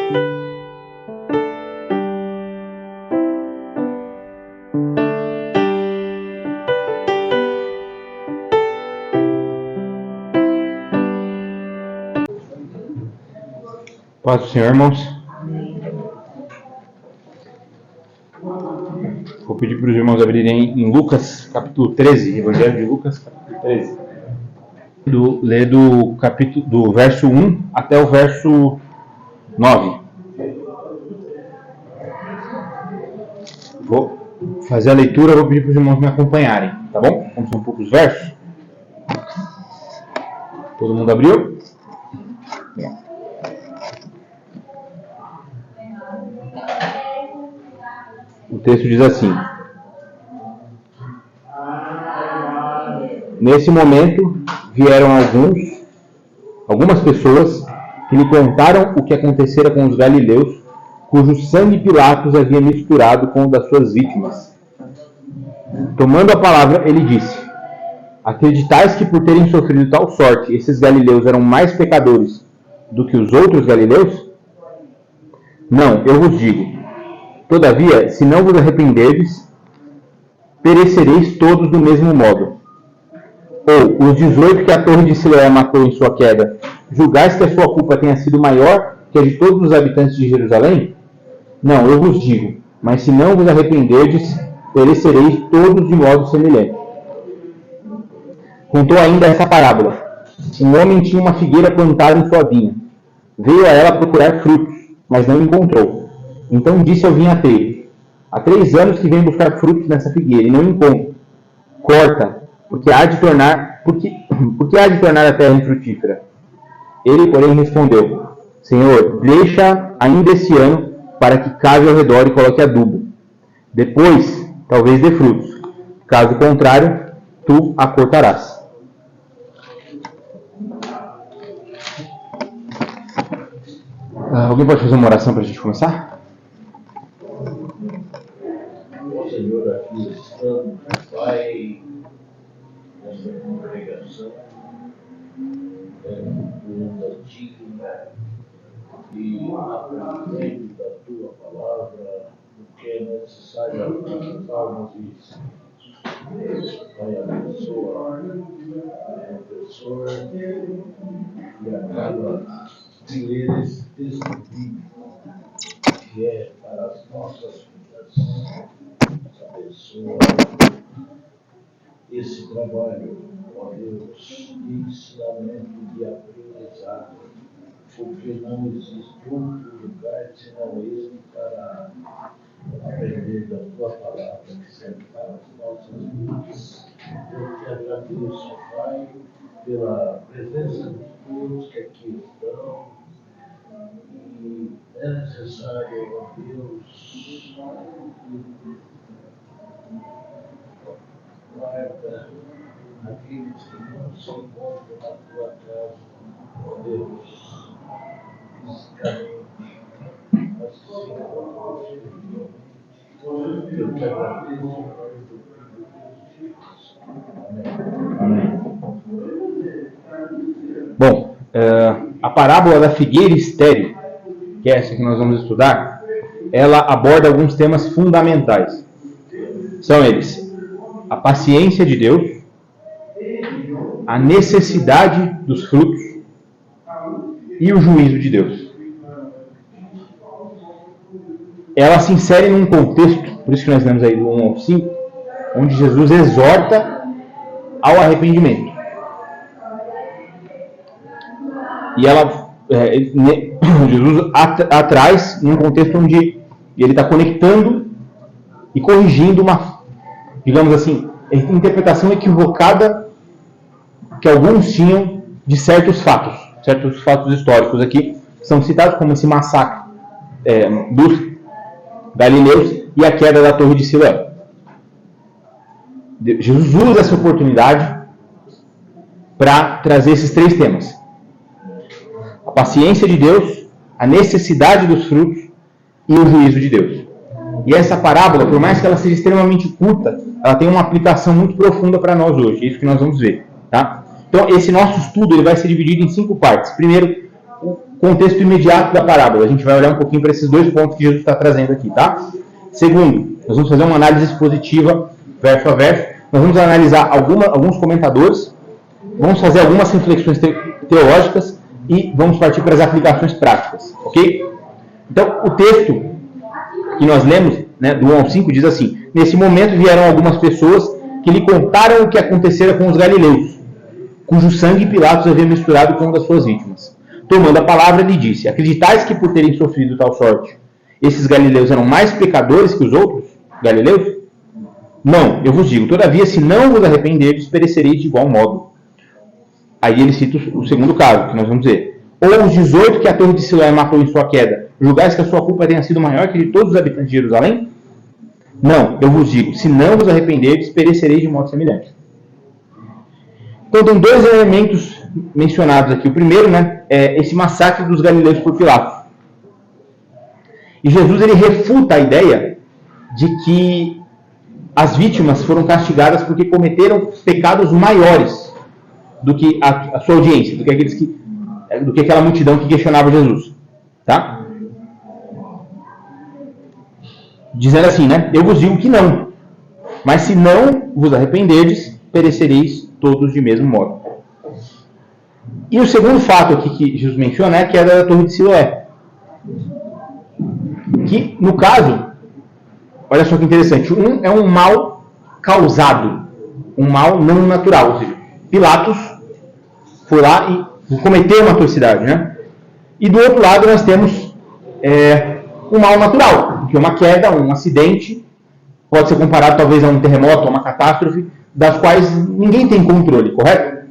Paz do Senhor, irmãos. Vou pedir para os irmãos abrirem em Lucas, capítulo 13, Evangelho de Lucas, capítulo 13. Ler do verso 1 até o verso 9. Vou fazer a leitura, vou pedir para os irmãos me acompanharem, tá bom? Como são poucos versos. Todo mundo abriu? O texto diz assim: nesse momento vieram algumas pessoas que lhe contaram o que acontecera com os galileus, cujo sangue Pilatos havia misturado com o das suas vítimas. Tomando a palavra, ele disse: acreditais que por terem sofrido tal sorte, esses galileus eram mais pecadores do que os outros galileus? Não, eu vos digo. Todavia, se não vos arrependerdes, perecereis todos do mesmo modo. Ou, os 18 que a torre de Siloé matou em sua queda, julgais que a sua culpa tenha sido maior que a de todos os habitantes de Jerusalém? Não, eu vos digo, mas se não vos arrependerdes, perecereis todos de modo semelhante. Contou ainda essa parábola. Um homem tinha uma figueira plantada em sua vinha. Veio a ela procurar frutos, mas não encontrou. Então disse ao vinhateiro: há 3 anos que venho buscar frutos nessa figueira e não encontro. Corta, porque há de tornar a terra infrutífera. Ele, porém, respondeu: Senhor, deixa ainda esse ano para que cave ao redor e coloque adubo. Depois, talvez dê frutos. Caso contrário, tu a cortarás. Alguém pode fazer uma oração para a gente começar? Senhor, aqui estamos, Pai, nessa congregação, coluna digna e aprendendo da Tua palavra o que é necessário às nossas almas e espíritos. Pai, abençoa o professor e acaba de ler esse texto bíblico que é para as nossas vidas. Abençoa esse trabalho, ó Deus, de ensinamento, de aprendizado, porque não existe outro lugar senão este para aprender da Tua palavra, que serve para as nossas vidas. Eu te agradeço, Pai, pela presença dos teus que aqui estão, e é necessário, ó Deus, guarda aqueles que não se encontram na Tua casa, ó Deus, fisicamente, mas que se encontram espiritualmente. Eu te agradeço em nome do Filho de Jesus. Amém. Bom, a parábola da figueira estéril, que é essa que nós vamos estudar, ela aborda alguns temas fundamentais. São eles: a paciência de Deus, a necessidade dos frutos e o juízo de Deus. Ela se insere num contexto, por isso que nós lemos aí do 1 ao 5, onde Jesus exorta ao arrependimento. E Jesus atrás num contexto onde ele está conectando e corrigindo uma, digamos assim, interpretação equivocada que alguns tinham de certos fatos históricos aqui, são citados como esse massacre dos galileus e a queda da torre de Siloé. Jesus usa essa oportunidade para trazer esses 3 temas: a paciência de Deus, a necessidade dos frutos e o juízo de Deus. E essa parábola, por mais que ela seja extremamente curta, ela tem uma aplicação muito profunda para nós hoje. É isso que nós vamos ver, tá? Então, esse nosso estudo ele vai ser dividido em 5 partes. Primeiro, contexto imediato da parábola. A gente vai olhar um pouquinho para esses dois pontos que Jesus está trazendo aqui, tá? Segundo, nós vamos fazer uma análise expositiva, verso a verso. Nós vamos analisar alguns comentadores, vamos fazer algumas reflexões teológicas e vamos partir para as aplicações práticas, ok? Então, o texto que nós lemos, né, do 1 ao 5, diz assim: nesse momento vieram algumas pessoas que lhe contaram o que acontecera com os galileus, cujo sangue Pilatos havia misturado com o das suas vítimas. Tomando a palavra, lhe disse: acreditais que por terem sofrido tal sorte, esses galileus eram mais pecadores que os outros galileus? Não, eu vos digo, todavia, se não vos arrependerdes, perecereis de igual modo. Aí ele cita o segundo caso, que nós vamos dizer. Ou os 18 que a torre de Siloé matou em sua queda, julgais que a sua culpa tenha sido maior que de todos os habitantes de Jerusalém? Não, eu vos digo, se não vos arrependerdes, perecereis de modo semelhante. Então tem dois elementos mencionados aqui. O primeiro, né, é esse massacre dos galileus por Pilatos. E Jesus ele refuta a ideia de que as vítimas foram castigadas porque cometeram pecados maiores do que a sua audiência, do que aquela multidão que questionava Jesus. Tá? Dizendo assim, né? Eu vos digo que não. Mas se não vos arrependerdes, perecereis todos de mesmo modo. E o segundo fato aqui que Jesus menciona é a queda da torre de Siloé. Que, no caso, olha só que interessante, é um mal causado, um mal não natural. Ou seja, Pilatos foi lá e cometeu uma atrocidade, né? E do outro lado nós temos um mal natural, que é uma queda, um acidente, pode ser comparado talvez a um terremoto, a uma catástrofe, das quais ninguém tem controle, correto?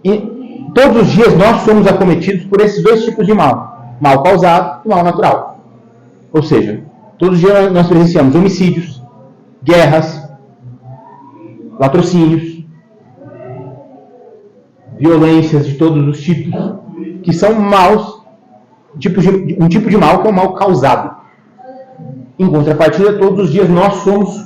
E todos os dias nós somos acometidos por esses dois tipos de mal, mal causado e mal natural. Ou seja, todos os dias nós presenciamos homicídios, guerras, latrocínios, violências de todos os tipos, que são maus, um tipo de mal que é o mal causado. Em contrapartida, todos os dias nós somos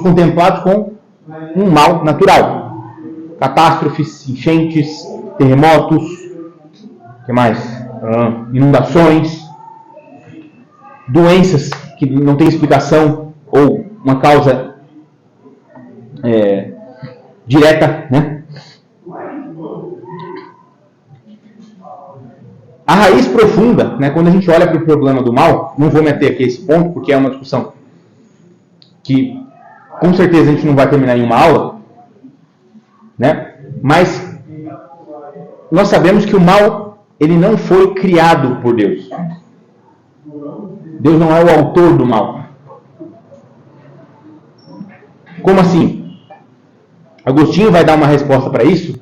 contemplados com um mal natural. Catástrofes, enchentes, terremotos, o que mais? Inundações, doenças que não tem explicação ou uma causa direta, né? A raiz profunda, né, quando a gente olha para o problema do mal, não vou meter aqui esse ponto, porque é uma discussão que com certeza a gente não vai terminar em uma aula, né? Mas nós sabemos que o mal ele não foi criado por Deus. Deus não é o autor do mal. Como assim? Agostinho vai dar uma resposta para isso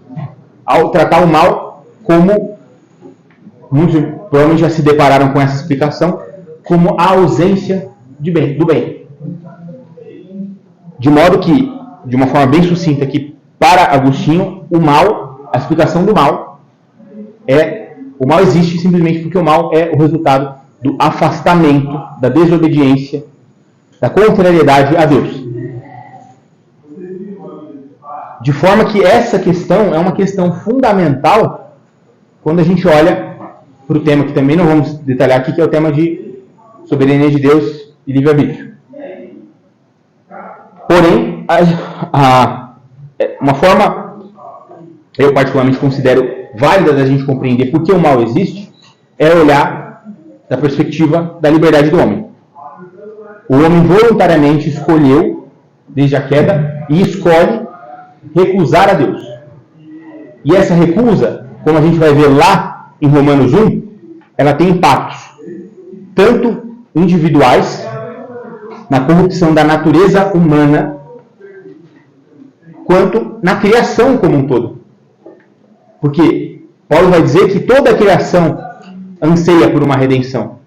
ao tratar o mal como, muitos provavelmente já se depararam com essa explicação, como a ausência do bem. De modo que, de uma forma bem sucinta aqui, para Agostinho, o mal, a explicação do mal, o mal existe simplesmente porque o mal é o resultado do afastamento, da desobediência, da contrariedade a Deus. De forma que essa questão é uma questão fundamental quando a gente olha para o tema que também não vamos detalhar aqui, que é o tema de soberania de Deus e livre-arbítrio. Porém, uma forma, eu particularmente considero válida da gente compreender por que o mal existe, é olhar da perspectiva da liberdade do homem. O homem voluntariamente escolheu, desde a queda, e escolhe recusar a Deus. E essa recusa, como a gente vai ver lá em Romanos 1, ela tem impactos tanto individuais, na corrupção da natureza humana, quanto na criação como um todo. Porque Paulo vai dizer que toda a criação anseia por uma redenção.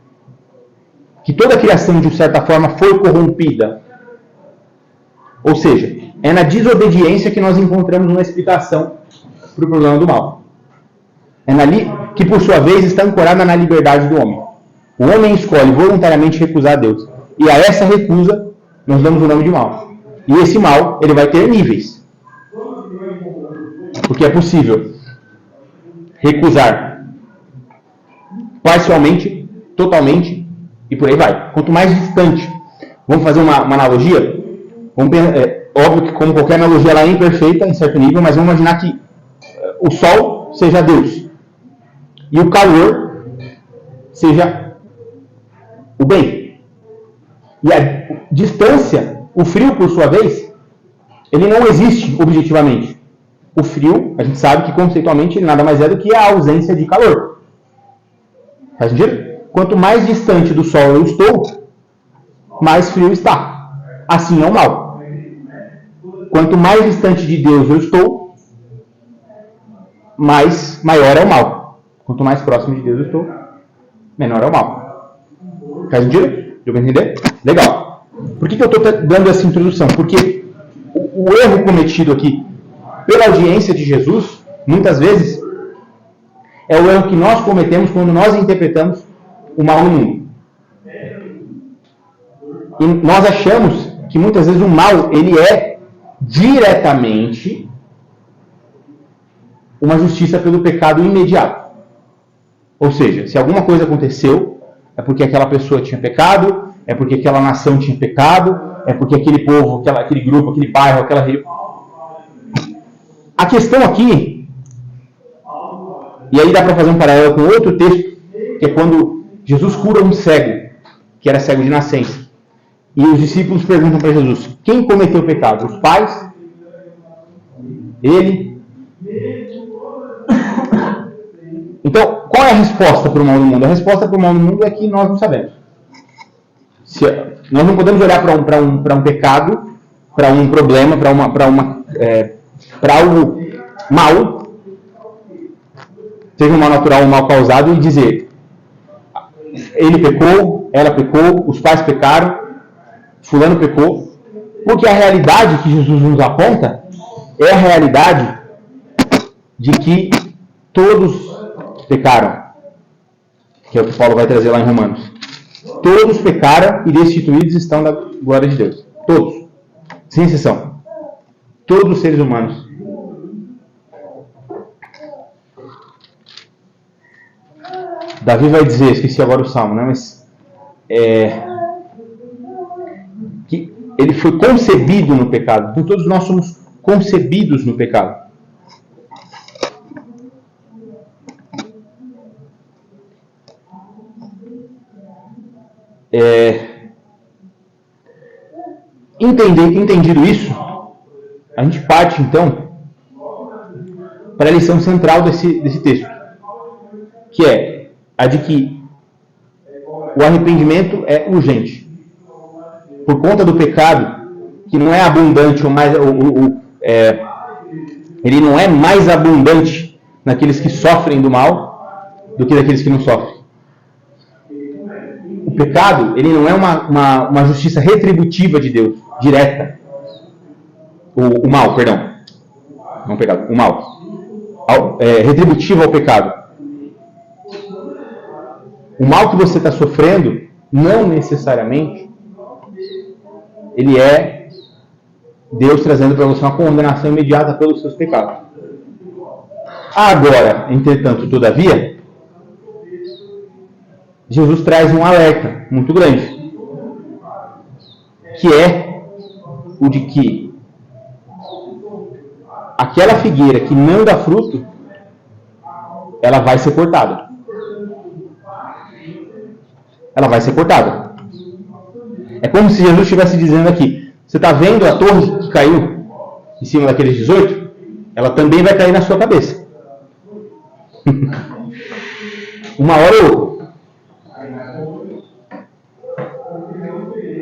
Que toda a criação, de certa forma, foi corrompida. Ou seja, é na desobediência que nós encontramos uma explicação para o problema do mal. É que, por sua vez, está ancorada na liberdade do homem. O homem escolhe voluntariamente recusar a Deus. E a essa recusa, nós damos o nome de mal. E esse mal, ele vai ter níveis. Porque é possível recusar parcialmente, totalmente, e por aí vai. Quanto mais distante. Vamos fazer uma analogia? Óbvio que, como qualquer analogia, ela é imperfeita em certo nível, mas vamos imaginar que o Sol seja Deus e o calor seja o bem. E a distância, o frio, por sua vez, ele não existe objetivamente. O frio, a gente sabe que conceitualmente ele nada mais é do que a ausência de calor. Faz sentido? Quanto mais distante do Sol eu estou, mais frio está. Assim é o mal. Quanto mais distante de Deus eu estou, maior é o mal. Quanto mais próximo de Deus eu estou, menor é o mal. Faz sentido? Deu para entender? Legal. Por que eu estou dando essa introdução? Porque o erro cometido aqui pela audiência de Jesus, muitas vezes, é o erro que nós cometemos quando nós interpretamos o mal no mundo. E nós achamos que muitas vezes o mal, ele é diretamente uma justiça pelo pecado imediato. Ou seja, se alguma coisa aconteceu, é porque aquela pessoa tinha pecado, é porque aquela nação tinha pecado, é porque aquele povo, aquele grupo, aquele bairro, aquela região. A questão aqui, e aí dá para fazer um paralelo com outro texto, que é quando Jesus cura um cego, que era cego de nascença. E os discípulos perguntam para Jesus, quem cometeu o pecado? Os pais? Ele? Então, qual é a resposta para o mal do mundo? A resposta para o mal do mundo é que nós não sabemos. Nós não podemos olhar para um pecado, para um problema, para algo mal, seja um mal natural ou um mal causado, e dizer ele pecou, ela pecou, os pais pecaram, fulano pecou, porque a realidade que Jesus nos aponta é a realidade de que todos pecaram, que é o que Paulo vai trazer lá em Romanos. Todos pecaram e destituídos estão da glória de Deus. Todos, sem exceção. Todos os seres humanos. Davi vai dizer, esqueci agora o salmo, né? Mas que ele foi concebido no pecado. Então todos nós somos concebidos no pecado. Entendido isso, a gente parte então para a lição central desse texto, que é a de que o arrependimento é urgente. Por conta do pecado, que não é abundante, ele não é mais abundante naqueles que sofrem do mal do que naqueles que não sofrem. O pecado, ele não é uma justiça retributiva de Deus, direta. O mal, perdão. Não o pecado, o mal. Retributivo ao pecado. O mal que você está sofrendo, não necessariamente, ele é Deus trazendo para você uma condenação imediata pelos seus pecados. Agora, entretanto, todavia, Jesus traz um alerta muito grande, que é o de que aquela figueira que não dá fruto, ela vai ser cortada. Ela vai ser cortada. É como se Jesus estivesse dizendo aqui, você está vendo a torre que caiu em cima daqueles 18? Ela também vai cair na sua cabeça. Uma hora ou outra.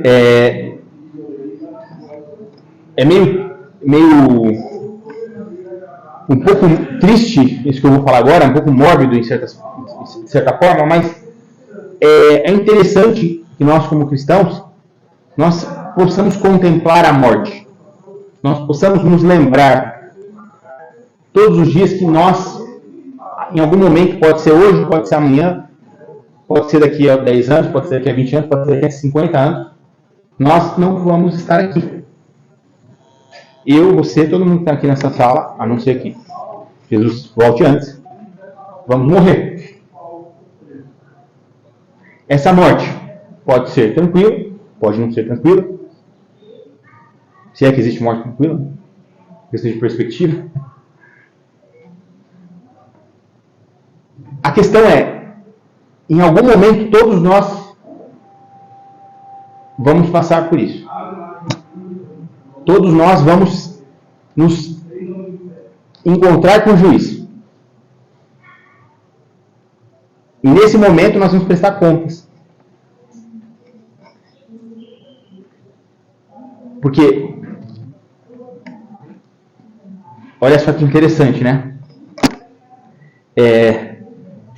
É meio um pouco triste isso que eu vou falar agora, um pouco mórbido de certa forma, mas é interessante que nós, como cristãos, nós possamos contemplar a morte. Nós possamos nos lembrar todos os dias que nós, em algum momento, pode ser hoje, pode ser amanhã, pode ser daqui a 10 anos, pode ser daqui a 20 anos, pode ser daqui a 50 anos, nós não vamos estar aqui. Eu, você, todo mundo que está aqui nessa sala, a não ser que Jesus volte antes, vamos morrer. essa morte pode ser tranquila, pode não ser tranquila. Se é que existe morte tranquila, questão de perspectiva. A questão é, em algum momento todos nós vamos passar por isso. Todos nós vamos nos encontrar com o juiz. E nesse momento nós vamos prestar contas. Porque, olha só que interessante, né? Deixa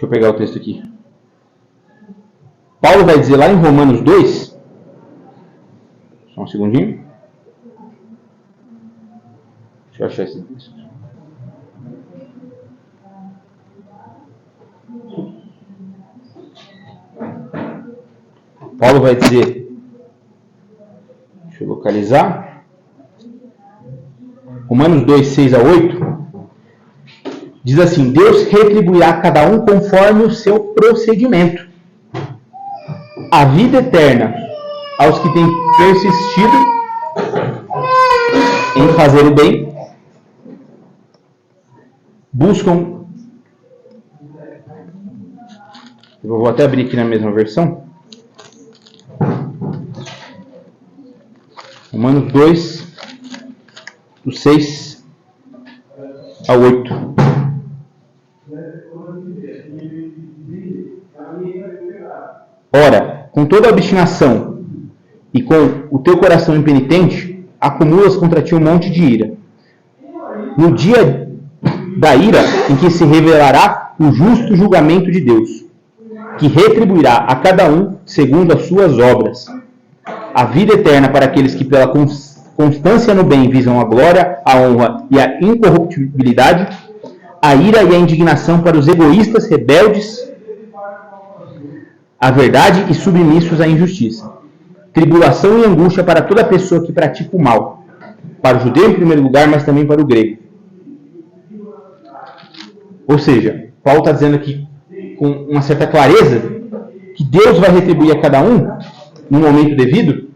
eu pegar o texto aqui. Paulo vai dizer lá em Romanos 2, só um segundinho. Deixa eu achar esse texto. Paulo vai dizer, deixa eu localizar, Romanos 2, 6 a 8, diz assim: Deus retribuirá a cada um conforme o seu procedimento. A vida eterna aos que têm persistido em fazer o bem, buscam. Eu vou até abrir aqui na mesma versão. Romanos 2, do 6 a 8. Ora, com toda obstinação e com o teu coração impenitente, acumulas contra ti um monte de ira. No dia da ira em que se revelará o justo julgamento de Deus, que retribuirá a cada um segundo as suas obras. A vida eterna para aqueles que pela constância no bem visam a glória, a honra e a incorruptibilidade, a ira e a indignação para os egoístas, rebeldes à verdade e submissos à injustiça. Tribulação e angústia para toda pessoa que pratica o mal, para o judeu em primeiro lugar, mas também para o grego. Ou seja, Paulo está dizendo aqui com uma certa clareza que Deus vai retribuir a cada um no momento devido,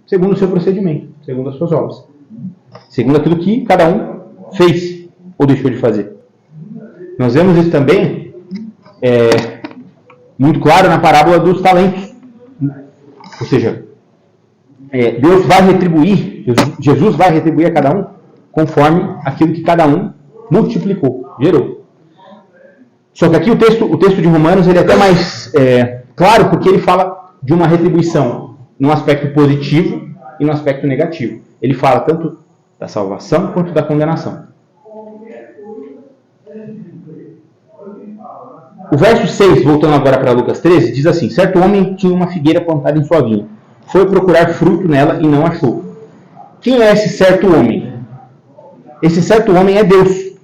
segundo o seu procedimento, segundo as suas obras, segundo aquilo que cada um fez ou deixou de fazer. Nós vemos isso também muito claro na parábola dos talentos. Ou seja, Deus vai retribuir, Jesus vai retribuir a cada um conforme aquilo que cada um multiplicou, gerou. Só que aqui o texto de Romanos ele é até mais claro, porque ele fala de uma retribuição num aspecto positivo e no aspecto negativo. Ele fala tanto da salvação quanto da condenação. O verso 6, voltando agora para Lucas 13, diz assim: certo homem tinha uma figueira plantada em sua vinha. Foi procurar fruto nela e não achou. Quem é esse certo homem? Esse certo homem é Deus.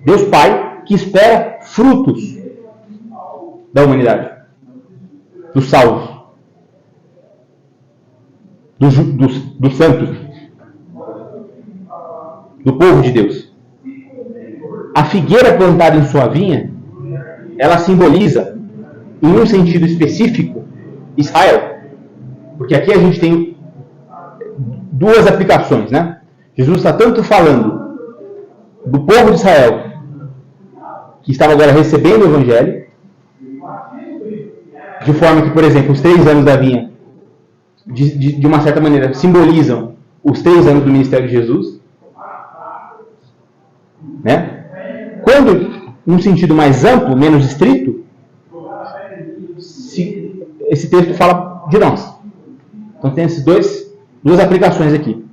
Deus Pai, que espera frutos da humanidade, dos salvos, dos santos, do povo de Deus. A figueira plantada em sua vinha, ela simboliza, em um sentido específico, Israel. Porque aqui a gente tem duas aplicações, né? Jesus está tanto falando do povo de Israel, que estava agora recebendo o Evangelho, de forma que, por exemplo, os 3 anos da vinha, de uma certa maneira, simbolizam os 3 anos do ministério de Jesus. Né? Quando, num sentido mais amplo, menos estrito, esse texto fala de nós. Então tem essas duas aplicações aqui.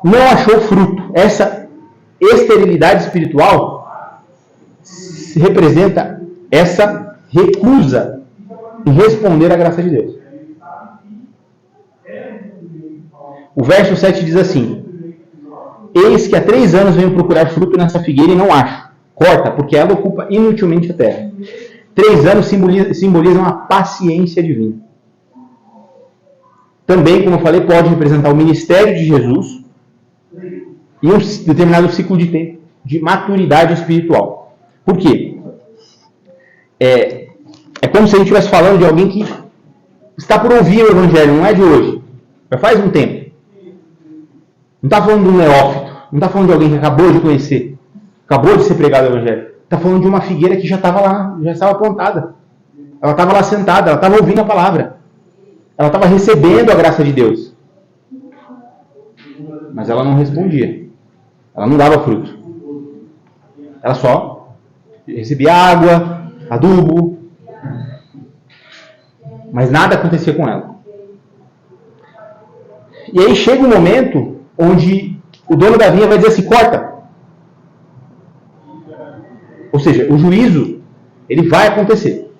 Não achou fruto. Essa esterilidade espiritual representa essa recusa em responder à graça de Deus. O verso 7 diz assim: eis que há 3 anos venho procurar fruto nessa figueira e não acho. Corta, porque ela ocupa inutilmente a terra. 3 anos simbolizam a paciência divina. Também, como eu falei, pode representar o ministério de Jesus e um determinado ciclo de tempo de maturidade espiritual. Por quê? É É como se a gente estivesse falando de alguém que está por ouvir o Evangelho, não é de hoje. Já faz um tempo. Não está falando de um neófito. Não está falando de alguém que acabou de conhecer. Acabou de ser pregado o Evangelho. Está falando de uma figueira que já estava lá, já estava plantada. Ela estava lá sentada, ela estava ouvindo a palavra. Ela estava recebendo a graça de Deus. Mas ela não respondia. Ela não dava fruto. Ela só recebia água, adubo. Mas nada acontecia com ela. E aí chega um momento onde o dono da vinha vai dizer assim, corta. Ou seja, o juízo, ele vai acontecer.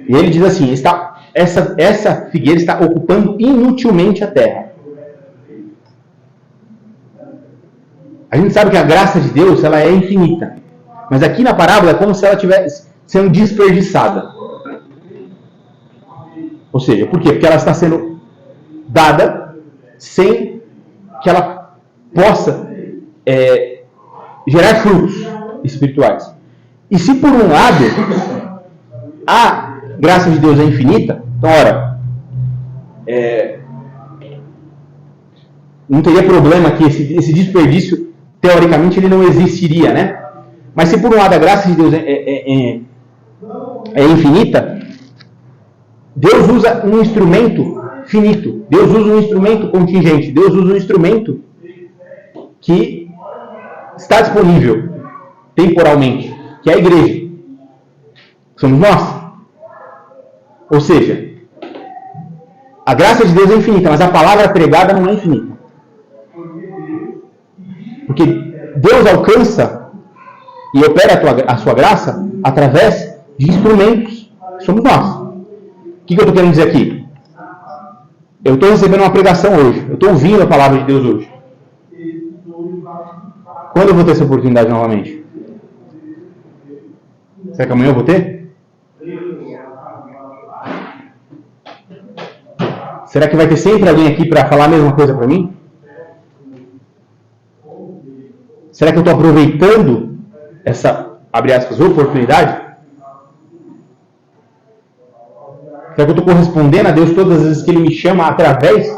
E ele diz assim, essa figueira está ocupando inutilmente a terra. A gente sabe que a graça de Deus, ela é infinita. Mas aqui na parábola é como se ela estivesse sendo desperdiçada. Ou seja, por quê? Porque ela está sendo dada sem que ela possa gerar frutos espirituais. E se por um lado a graça de Deus é infinita, então, ora, não teria problema que esse desperdício, teoricamente, ele não existiria, né? Mas se por um lado a graça de Deus é infinita, Deus usa um instrumento finito. Deus usa um instrumento contingente. Deus usa um instrumento que está disponível temporalmente, que é a igreja. Somos nós. Ou seja, a graça de Deus é infinita, mas a palavra pregada não é infinita. Porque Deus alcança e opera a sua graça através de instrumentos que somos nós. O que eu estou querendo dizer aqui? Eu estou recebendo uma pregação hoje. Eu estou ouvindo a palavra de Deus hoje. Quando eu vou ter essa oportunidade novamente? Será que amanhã eu vou ter? Será que vai ter sempre alguém aqui para falar a mesma coisa para mim? Será que eu estou aproveitando essa, abre aspas, oportunidade? Será que eu estou correspondendo a Deus todas as vezes que Ele me chama através